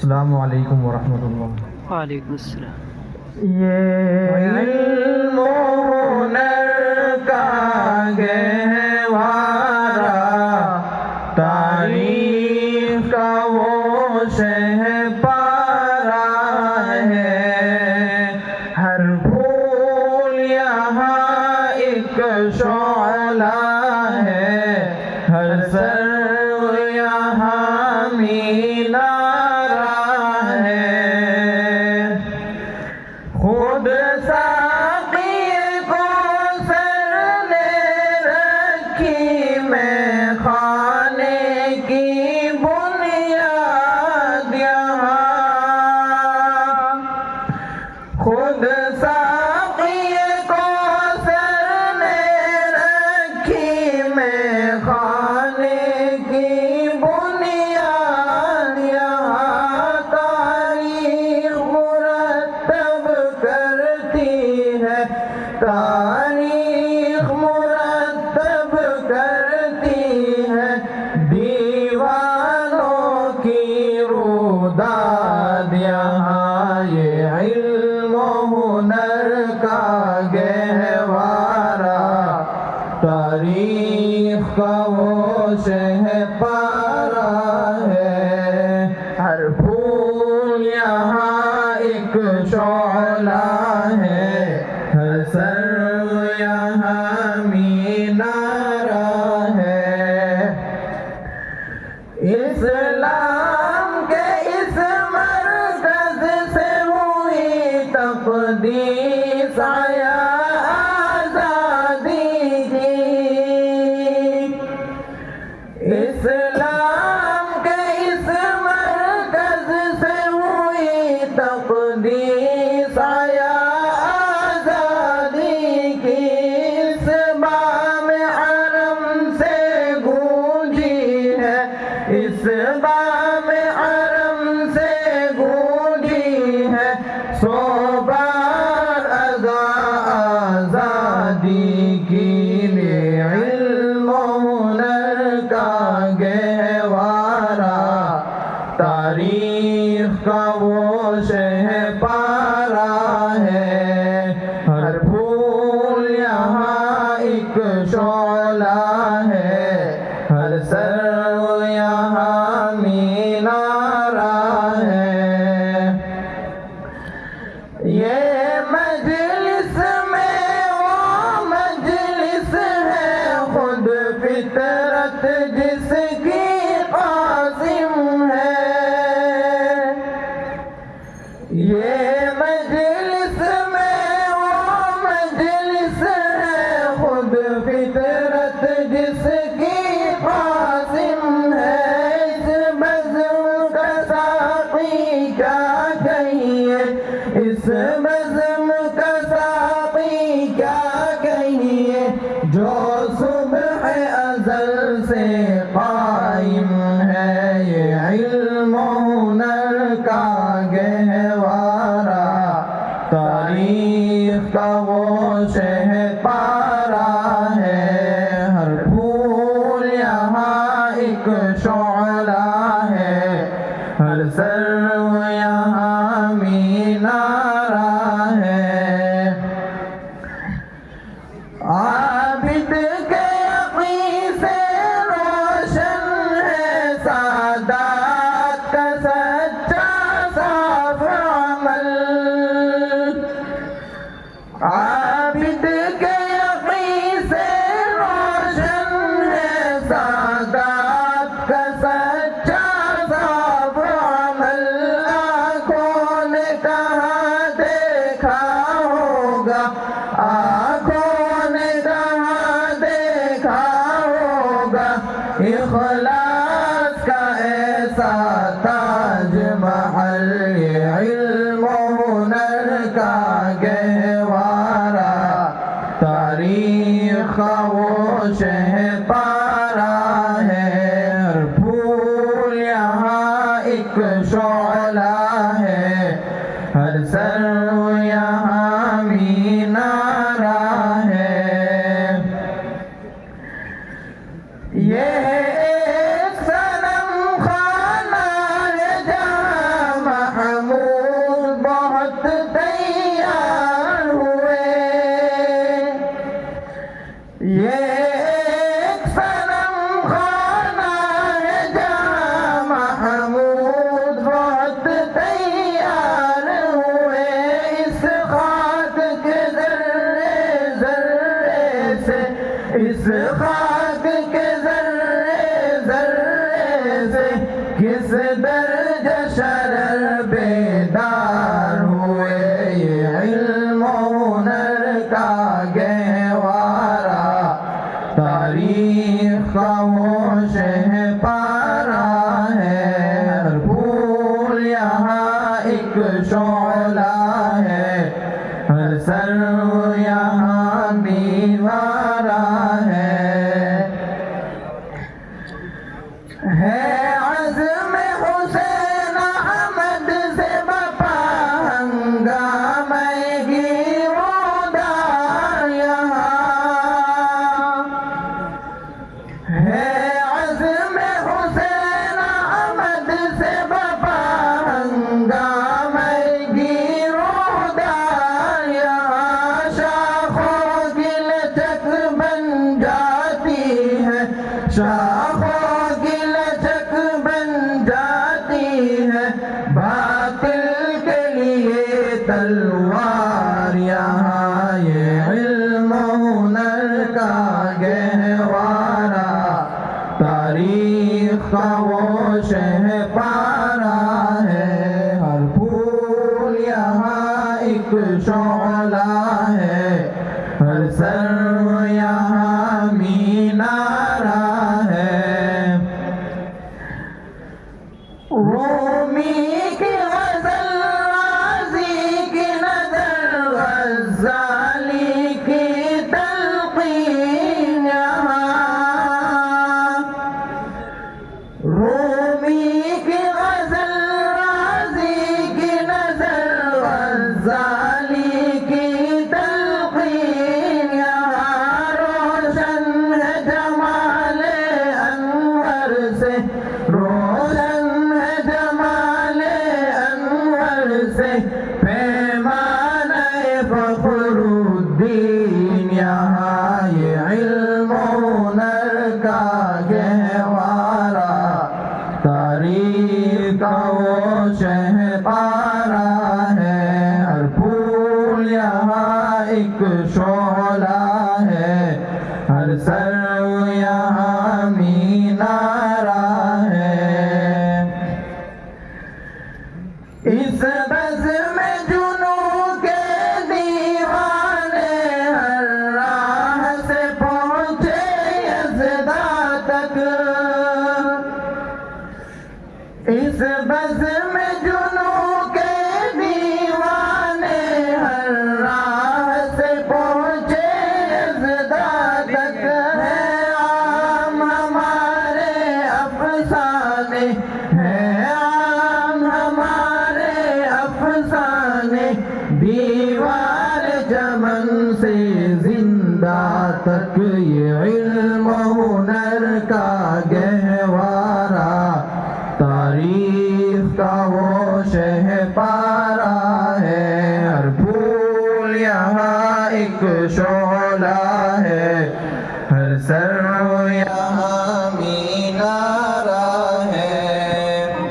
السلام علیکم ورحمۃ اللہ۔ وعلیکم السلام۔ یہ علم و ہنر کا گہوارہ، تاریخ کا وہ شہپارہ ہے، ہر پھول یہاں ایک شعلہ ہے، ہر سرو یہاں مینارہ ہے۔ خود ساقی کو سر نے رکھی میں خانے کی بنیاد یہاں، خود ساقی کو سر نے رکھی میں خانے کی بنیاد یہاں، تاریخ مرتب کرتی ہے، تاریخ مرتب کرتی ہے، دیوانوں کی روداد یہاں، یہ علم و ہنر کا گہوارہ، تاریخ کا وہ شہپارہ ہے، ہر پھول یہاں ایک شعلہ ہے، ہر سرو یہاں مینارہ ہے۔ اسلام کے اس مرکز سے ہوئی تقدیس آیا آزادی کی، اسلام کے اس مرکز سے ہوئی تقدیس آیا آزادی کی، اس بام حرم سے گونجی ہے، اس بام حرم سے گونجی ہے، 100 بار اذاں آزادی کی، لیے علم و ہنر کا گہوارہ، تاریخ کا وہ شہپارہ ہے، ہر پھول یہاں ایک شعلہ ہے، ہر سرو یہاں مینارہ ہے۔ یہ مجلس میں وہ مجلس ہے، خود فطرت جس کی قاسم ہے، یہ مجلس میں وہ مجلس ہے، خود فطرت جس کی قاسم ہے، اس بزم کا ساقی کیا کہیے، اس بزم کا ساقی کیا کہیے، جو صبح ازل سے قائم ہے، یہ علم و ہنر کا گہوارہ، تاریخ کا وہ شہپارہ ہے، ہر پھول یہاں ایک شعلہ ہے، ہر سرو یہاں مینارہ ہے۔ عابد کے یقین سے روشن ہے سعادت کا سچا صاف عمل، عابد کے یقین سے روشن ہے سعادت کا سچا صاف عمل، آنکھوں نے کہاں دیکھا ہوگا، آنکھوں نے کہاں دیکھا ہوگا، اخلاص کا ایسا تاج محل، یہ علم و ہنر کا گہوارہ، تاریخ کا وہ شہپارہ ہے، ہر پھول یہاں ایک شعلہ ہے، ہر سرو یہاں مینارہ ہے۔ یہ ایک صنم خانہ ہے جہاں شعلہ ہے، ہر سرو یہاں دیوارہ ہے عزم حسین احمد سے بپا ہنگامہ گیرودار یہاں، ہے عزم حسین احمد سے بپا ہنگامہ گیرودار یہاں، شاخوں کی لچک بن جاتی ہے، شاخوں کی لچک بن جاتی ہے، باطل کے لیے تلوار یہاں، یہ علم و ہنر کا گہوارہ، تاریخ کا وہ شہپارہ ہے، ہر پھول یہاں ایک شعلہ ہے، ہر سرو یہاں مینارہ ہے، رومی کی غزل غازی کی نظر، غزالی کی تلقین یہاں، رومی کی غزل غازی کی نظر، غزالی کی تلقین یہاں، روشن ہے جمال انور سے، روشن ہے جمال انور سے، پیمانہ فخر الدین یہاں، یہ علم و ہنر کا گہوارہ، تاریخ کا وہ شہپارہ ہے، ہر پھول یہاں ایک شعلہ ہے، ہر سرو یہاں مینارہ ہے، اس بزم جنوں کے دیوانے ہر راہ سے پہنچے یزدہ تک، اس بزم جنوں کے دیوانے ہر راہ سے پہنچے یزدہ تک، ہے عام ہمارے افسانے، ہے عام ہمارے افسانے، دیوار چمن سے زندہ تک، یہ علم و ہنر کا گہوارہ، تاریخ کا وہ شہپارہ ہے، ہر پھول یہاں ایک شعلہ ہے، ہر سرو یہاں